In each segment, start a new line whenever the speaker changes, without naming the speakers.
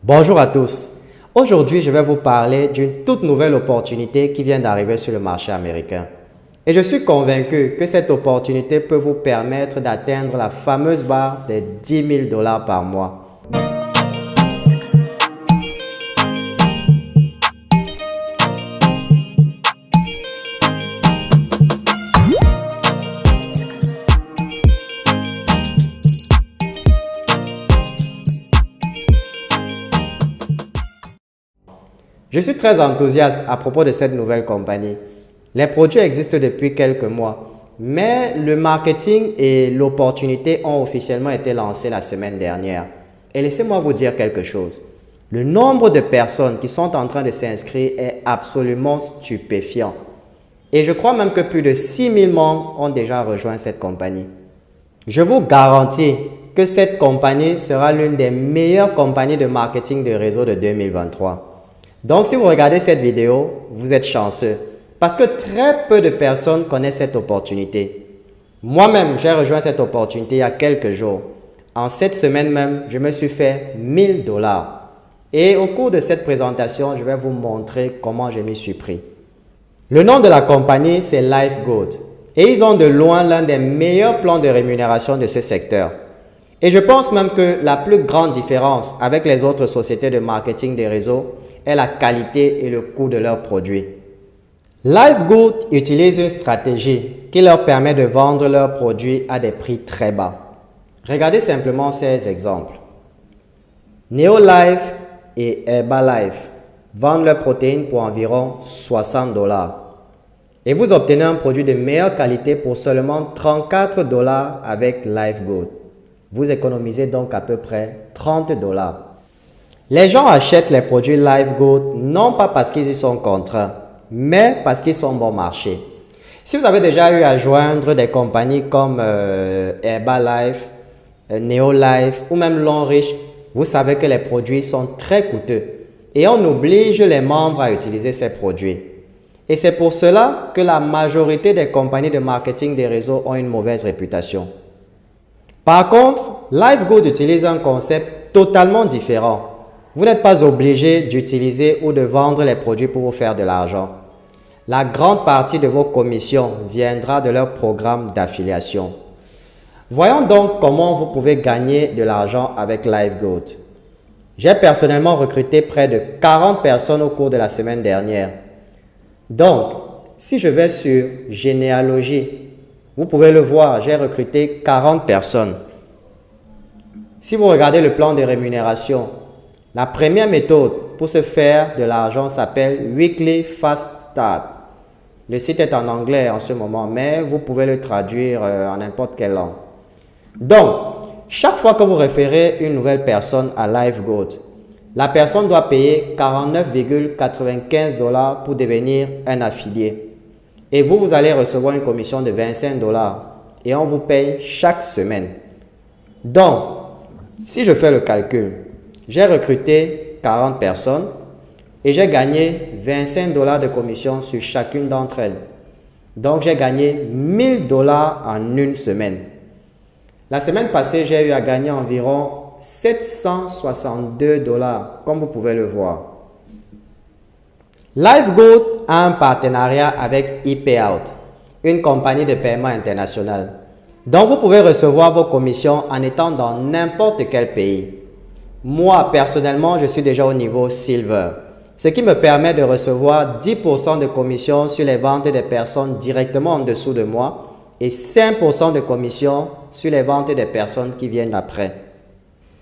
Bonjour à tous. Aujourd'hui, je vais vous parler d'une toute nouvelle opportunité qui vient d'arriver sur le marché américain. Et je suis convaincu que cette opportunité peut vous permettre d'atteindre la fameuse barre des 10 000 $ par mois. Je suis très enthousiaste à propos de cette nouvelle compagnie. Les produits existent depuis quelques mois, mais le marketing et l'opportunité ont officiellement été lancés la semaine dernière. Et laissez-moi vous dire quelque chose. Le nombre de personnes qui sont en train de s'inscrire est absolument stupéfiant. Et je crois même que plus de 6 000 membres ont déjà rejoint cette compagnie. Je vous garantis que cette compagnie sera l'une des meilleures compagnies de marketing de réseau de 2023. Donc, si vous regardez cette vidéo, vous êtes chanceux parce que très peu de personnes connaissent cette opportunité. Moi-même, j'ai rejoint cette opportunité il y a quelques jours. En cette semaine même, je me suis fait 1 000 $. Et au cours de cette présentation, je vais vous montrer comment je m'y suis pris. Le nom de la compagnie, c'est LifeGood. Et ils ont de loin l'un des meilleurs plans de rémunération de ce secteur. Et je pense même que la plus grande différence avec les autres sociétés de marketing des réseaux est la qualité et le coût de leurs produits. LifeGood utilise une stratégie qui leur permet de vendre leurs produits à des prix très bas. Regardez simplement ces exemples. Neolife et Herbalife vendent leurs protéines pour environ 60 $. Et vous obtenez un produit de meilleure qualité pour seulement 34 $ avec LifeGood. Vous économisez donc à peu près 30 $. Les gens achètent les produits LifeGood non pas parce qu'ils y sont contraints, mais parce qu'ils sont bon marché. Si vous avez déjà eu à joindre des compagnies comme Herbalife, Neolife ou même Longrich, vous savez que les produits sont très coûteux et on oblige les membres à utiliser ces produits. Et c'est pour cela que la majorité des compagnies de marketing des réseaux ont une mauvaise réputation. Par contre, LifeGood utilise un concept totalement différent. Vous n'êtes pas obligé d'utiliser ou de vendre les produits pour vous faire de l'argent. La grande partie de vos commissions viendra de leur programme d'affiliation. Voyons donc comment vous pouvez gagner de l'argent avec LifeGood. J'ai personnellement recruté près de 40 personnes au cours de la semaine dernière. Donc, si je vais sur Généalogie, vous pouvez le voir, j'ai recruté 40 personnes. Si vous regardez le plan de rémunération, la première méthode pour se faire de l'argent s'appelle Weekly Fast Start. Le site est en anglais en ce moment, mais vous pouvez le traduire en n'importe quelle langue. Donc, chaque fois que vous référez une nouvelle personne à LifeGood, la personne doit payer 49,95 $ pour devenir un affilié. Et vous allez recevoir une commission de 25 $ et on vous paye chaque semaine. Donc, si je fais le calcul, j'ai recruté 40 personnes et j'ai gagné 25 $ de commission sur chacune d'entre elles. Donc, j'ai gagné 1 000 $ en une semaine. La semaine passée, j'ai eu à gagner environ 762 $, comme vous pouvez le voir. LifeGood a un partenariat avec ePayout, une compagnie de paiement internationale. Donc, vous pouvez recevoir vos commissions en étant dans n'importe quel pays. Moi, personnellement, je suis déjà au niveau Silver, ce qui me permet de recevoir 10% de commission sur les ventes des personnes directement en dessous de moi et 5% de commission sur les ventes des personnes qui viennent après.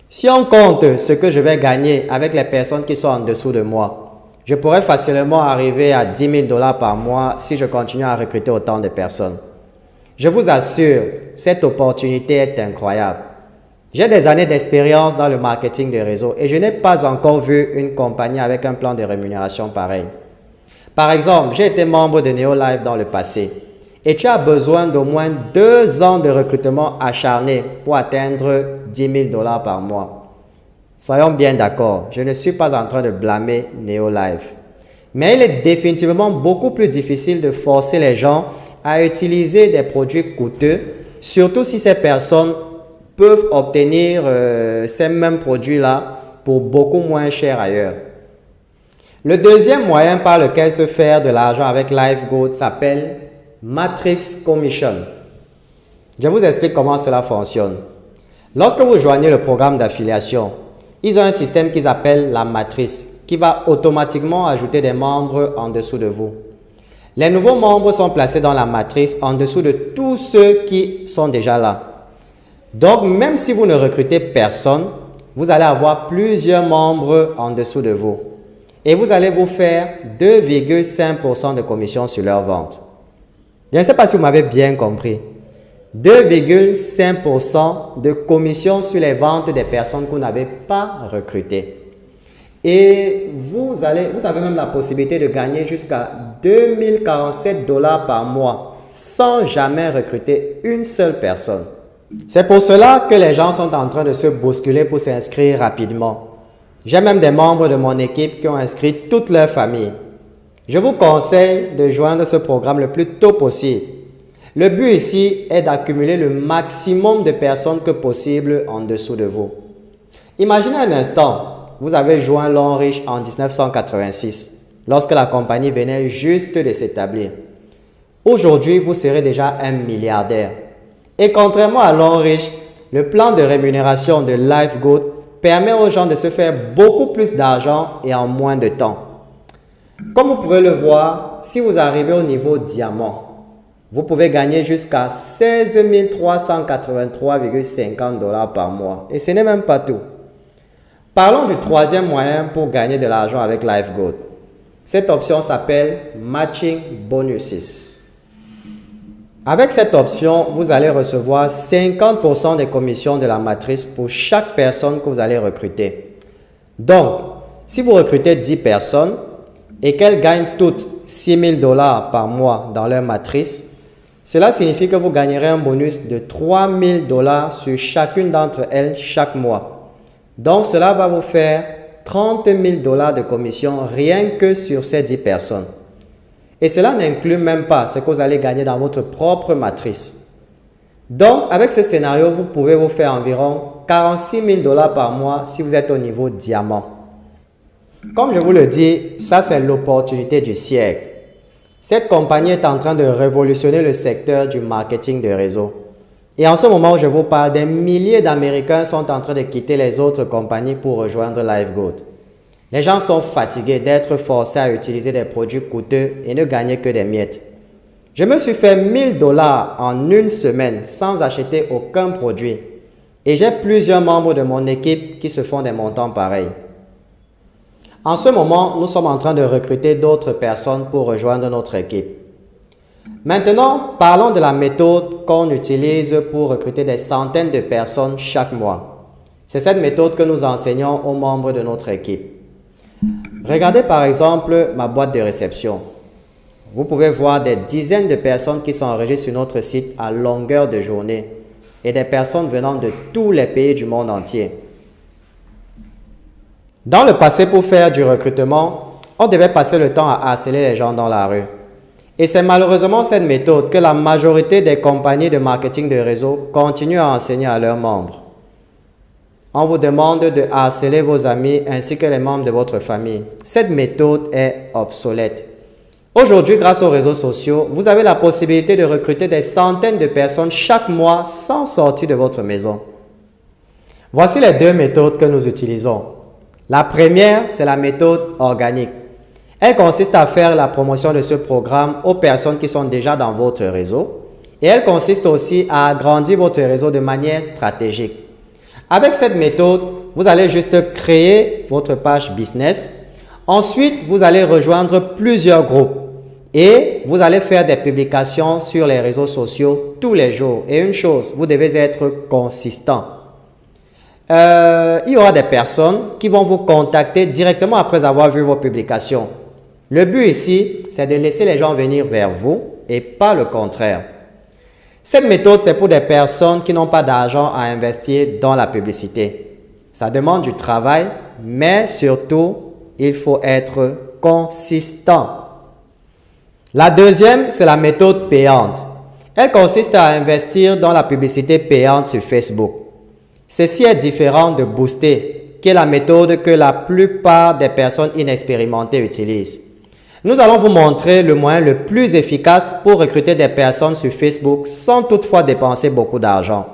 Si on compte ce que je vais gagner avec les personnes qui sont en dessous de moi, je pourrais facilement arriver à 10 000 $ par mois si je continue à recruter autant de personnes. Je vous assure, cette opportunité est incroyable. J'ai des années d'expérience dans le marketing des réseaux et je n'ai pas encore vu une compagnie avec un plan de rémunération pareil. Par exemple, j'ai été membre de Neolife dans le passé et tu as besoin d'au moins 2 ans de recrutement acharné pour atteindre 10 000 $ par mois. Soyons bien d'accord, je ne suis pas en train de blâmer Neolife. Mais il est définitivement beaucoup plus difficile de forcer les gens à utiliser des produits coûteux, surtout si ces personnes peuvent obtenir ces mêmes produits-là pour beaucoup moins cher ailleurs. Le deuxième moyen par lequel se faire de l'argent avec LifeGoat s'appelle Matrix Commission. Je vous explique comment cela fonctionne. Lorsque vous joignez le programme d'affiliation, ils ont un système qu'ils appellent la matrice qui va automatiquement ajouter des membres en dessous de vous. Les nouveaux membres sont placés dans la matrice en dessous de tous ceux qui sont déjà là. Donc, même si vous ne recrutez personne, vous allez avoir plusieurs membres en dessous de vous. Et vous allez vous faire 2,5% de commission sur leur vente. Je ne sais pas si vous m'avez bien compris. 2,5% de commission sur les ventes des personnes que vous n'avez pas recrutées. Et vous avez même la possibilité de gagner jusqu'à 2047 $ par mois sans jamais recruter une seule personne. C'est pour cela que les gens sont en train de se bousculer pour s'inscrire rapidement. J'ai même des membres de mon équipe qui ont inscrit toute leur famille. Je vous conseille de joindre ce programme le plus tôt possible. Le but ici est d'accumuler le maximum de personnes que possible en dessous de vous. Imaginez un instant, vous avez joint Longrich en 1986, lorsque la compagnie venait juste de s'établir. Aujourd'hui, vous serez déjà un milliardaire. Et contrairement à Longrich, le plan de rémunération de LifeGoat permet aux gens de se faire beaucoup plus d'argent et en moins de temps. Comme vous pouvez le voir, si vous arrivez au niveau diamant, vous pouvez gagner jusqu'à 16 383,50 $ par mois. Et ce n'est même pas tout. Parlons du troisième moyen pour gagner de l'argent avec LifeGoat. Cette option s'appelle Matching Bonuses. Avec cette option, vous allez recevoir 50% des commissions de la matrice pour chaque personne que vous allez recruter. Donc, si vous recrutez 10 personnes et qu'elles gagnent toutes 6 000 $ par mois dans leur matrice, cela signifie que vous gagnerez un bonus de 3 000 $ sur chacune d'entre elles chaque mois. Donc, cela va vous faire 30 000 $ de commission rien que sur ces 10 personnes. Et cela n'inclut même pas ce que vous allez gagner dans votre propre matrice. Donc, avec ce scénario, vous pouvez vous faire environ 46 000 $ par mois si vous êtes au niveau diamant. Comme je vous le dis, ça c'est l'opportunité du siècle. Cette compagnie est en train de révolutionner le secteur du marketing de réseau. Et en ce moment où je vous parle, des milliers d'Américains sont en train de quitter les autres compagnies pour rejoindre LifeGoat. Les gens sont fatigués d'être forcés à utiliser des produits coûteux et ne gagner que des miettes. Je me suis fait 1 000 $ en une semaine sans acheter aucun produit. Et j'ai plusieurs membres de mon équipe qui se font des montants pareils. En ce moment, nous sommes en train de recruter d'autres personnes pour rejoindre notre équipe. Maintenant, parlons de la méthode qu'on utilise pour recruter des centaines de personnes chaque mois. C'est cette méthode que nous enseignons aux membres de notre équipe. Regardez par exemple ma boîte de réception. Vous pouvez voir des dizaines de personnes qui sont enregistrées sur notre site à longueur de journée et des personnes venant de tous les pays du monde entier. Dans le passé, pour faire du recrutement, on devait passer le temps à harceler les gens dans la rue. Et c'est malheureusement cette méthode que la majorité des compagnies de marketing de réseau continuent à enseigner à leurs membres. On vous demande de harceler vos amis ainsi que les membres de votre famille. Cette méthode est obsolète. Aujourd'hui, grâce aux réseaux sociaux, vous avez la possibilité de recruter des centaines de personnes chaque mois sans sortir de votre maison. Voici les deux méthodes que nous utilisons. La première, c'est la méthode organique. Elle consiste à faire la promotion de ce programme aux personnes qui sont déjà dans votre réseau. Et elle consiste aussi à agrandir votre réseau de manière stratégique. Avec cette méthode, vous allez juste créer votre page business. Ensuite, vous allez rejoindre plusieurs groupes. Et vous allez faire des publications sur les réseaux sociaux tous les jours. Et une chose, vous devez être consistant. Il y aura des personnes qui vont vous contacter directement après avoir vu vos publications. Le but ici, c'est de laisser les gens venir vers vous et pas le contraire. Cette méthode, c'est pour des personnes qui n'ont pas d'argent à investir dans la publicité. Ça demande du travail, mais surtout, il faut être consistant. La deuxième, c'est la méthode payante. Elle consiste à investir dans la publicité payante sur Facebook. Ceci est différent de booster qui est la méthode que la plupart des personnes inexpérimentées utilisent. Nous allons vous montrer le moyen le plus efficace pour recruter des personnes sur Facebook sans toutefois dépenser beaucoup d'argent.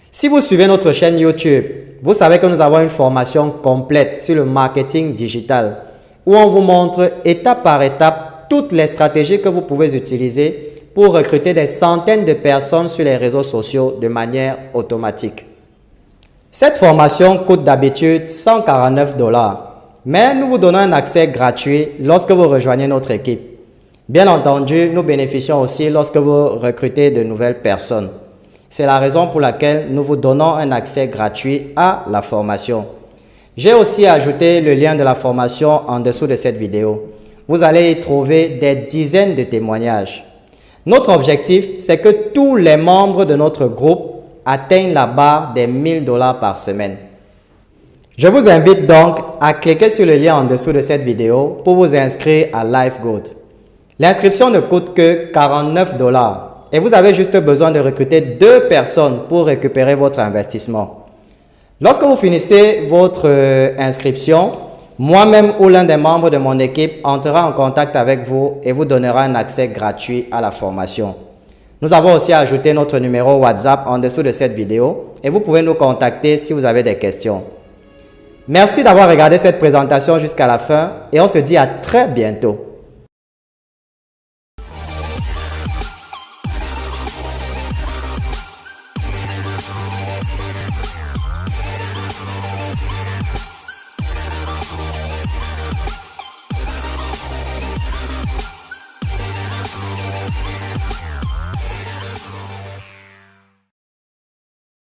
Si vous suivez notre chaîne YouTube, vous savez que nous avons une formation complète sur le marketing digital où on vous montre étape par étape toutes les stratégies que vous pouvez utiliser pour recruter des centaines de personnes sur les réseaux sociaux de manière automatique. Cette formation coûte d'habitude 149 $, mais nous vous donnons un accès gratuit lorsque vous rejoignez notre équipe. Bien entendu, nous bénéficions aussi lorsque vous recrutez de nouvelles personnes. C'est la raison pour laquelle nous vous donnons un accès gratuit à la formation. J'ai aussi ajouté le lien de la formation en dessous de cette vidéo. Vous allez y trouver des dizaines de témoignages. Notre objectif, c'est que tous les membres de notre groupe atteignent la barre des 1000 $ par semaine. Je vous invite donc à cliquer sur le lien en dessous de cette vidéo pour vous inscrire à LifeGood. L'inscription ne coûte que 49 $ et vous avez juste besoin de recruter 2 personnes pour récupérer votre investissement. Lorsque vous finissez votre inscription, moi-même ou l'un des membres de mon équipe entrera en contact avec vous et vous donnera un accès gratuit à la formation. Nous avons aussi ajouté notre numéro WhatsApp en dessous de cette vidéo et vous pouvez nous contacter si vous avez des questions. Merci d'avoir regardé cette présentation jusqu'à la fin et on se dit à très bientôt.